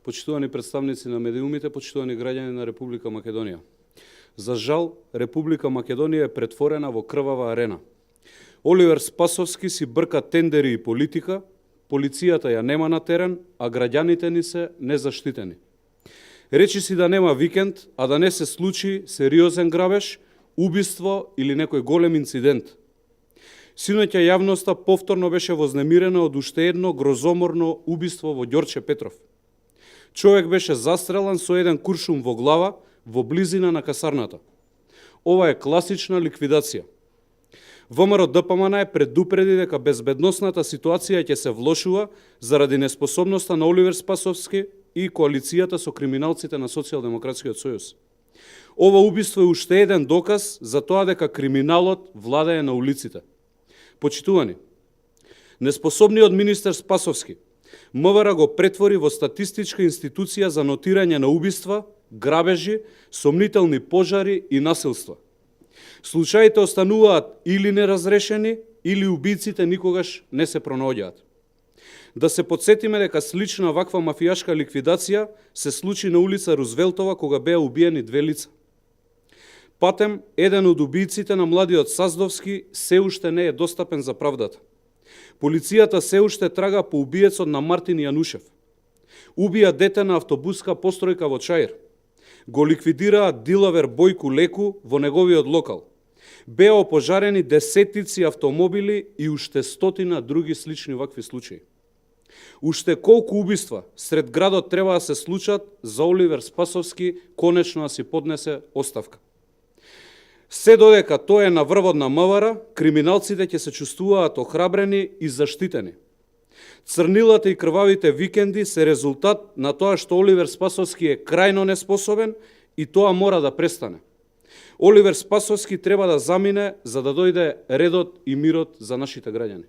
почитувани представници на медиумите, почитувани граѓани на Република Македонија. За жал, Република Македонија е претворена во крвава арена. Оливер Спасовски си брка тендери и политика, полицијата ја нема на терен, а граѓаните ни се незаштитени. Речи си да нема викенд, а да не се случи сериозен грабеж, убиство или некој голем инцидент. Синоќа јавноста повторно беше вознемирена од уште едно грозоморно убиство во Ѓорче Петров. Човек беше застрелан со еден куршум во глава во близина на касарната. Ова е класична ликвидација. ВМРО ДПМН е предупреди дека безбедносната ситуација ќе се влошува заради неспособноста на Оливер Спасовски и коалицијата со криминалците на Социјалдемократскиот сојуз. Ова убиство е уште еден доказ за тоа дека криминалот владее на улиците. Почитувани, неспособниот министер Спасовски МВР го претвори во статистичка институција за нотирање на убиства, грабежи, сомнителни пожари и насилства. Случаите остануваат или неразрешени, или убиците никогаш не се пронаоѓаат. Да се подсетиме дека слична ваква мафијашка ликвидација се случи на улица Рузвелтова кога беа убиени две лица. Патем, еден од убиците на младиот Саздовски се уште не е достапен за правдата. Полицијата се уште трага по убиецот на Мартин Јанушев. Убија дете на автобуска постројка во Чаир. Го ликвидираа дилавер Бојку Леку во неговиот локал. Беа опожарени десетици автомобили и уште стотина други слични вакви случаи. Уште колку убиства сред градот треба да се случат за Оливер Спасовски конечно да си поднесе оставка. Се додека тој е на врвот на МВР, криминалците ќе се чувствуваат охрабрени и заштитени. Црнилата и крвавите викенди се резултат на тоа што Оливер Спасовски е крајно неспособен и тоа мора да престане. Оливер Спасовски треба да замине за да дојде редот и мирот за нашите граѓани.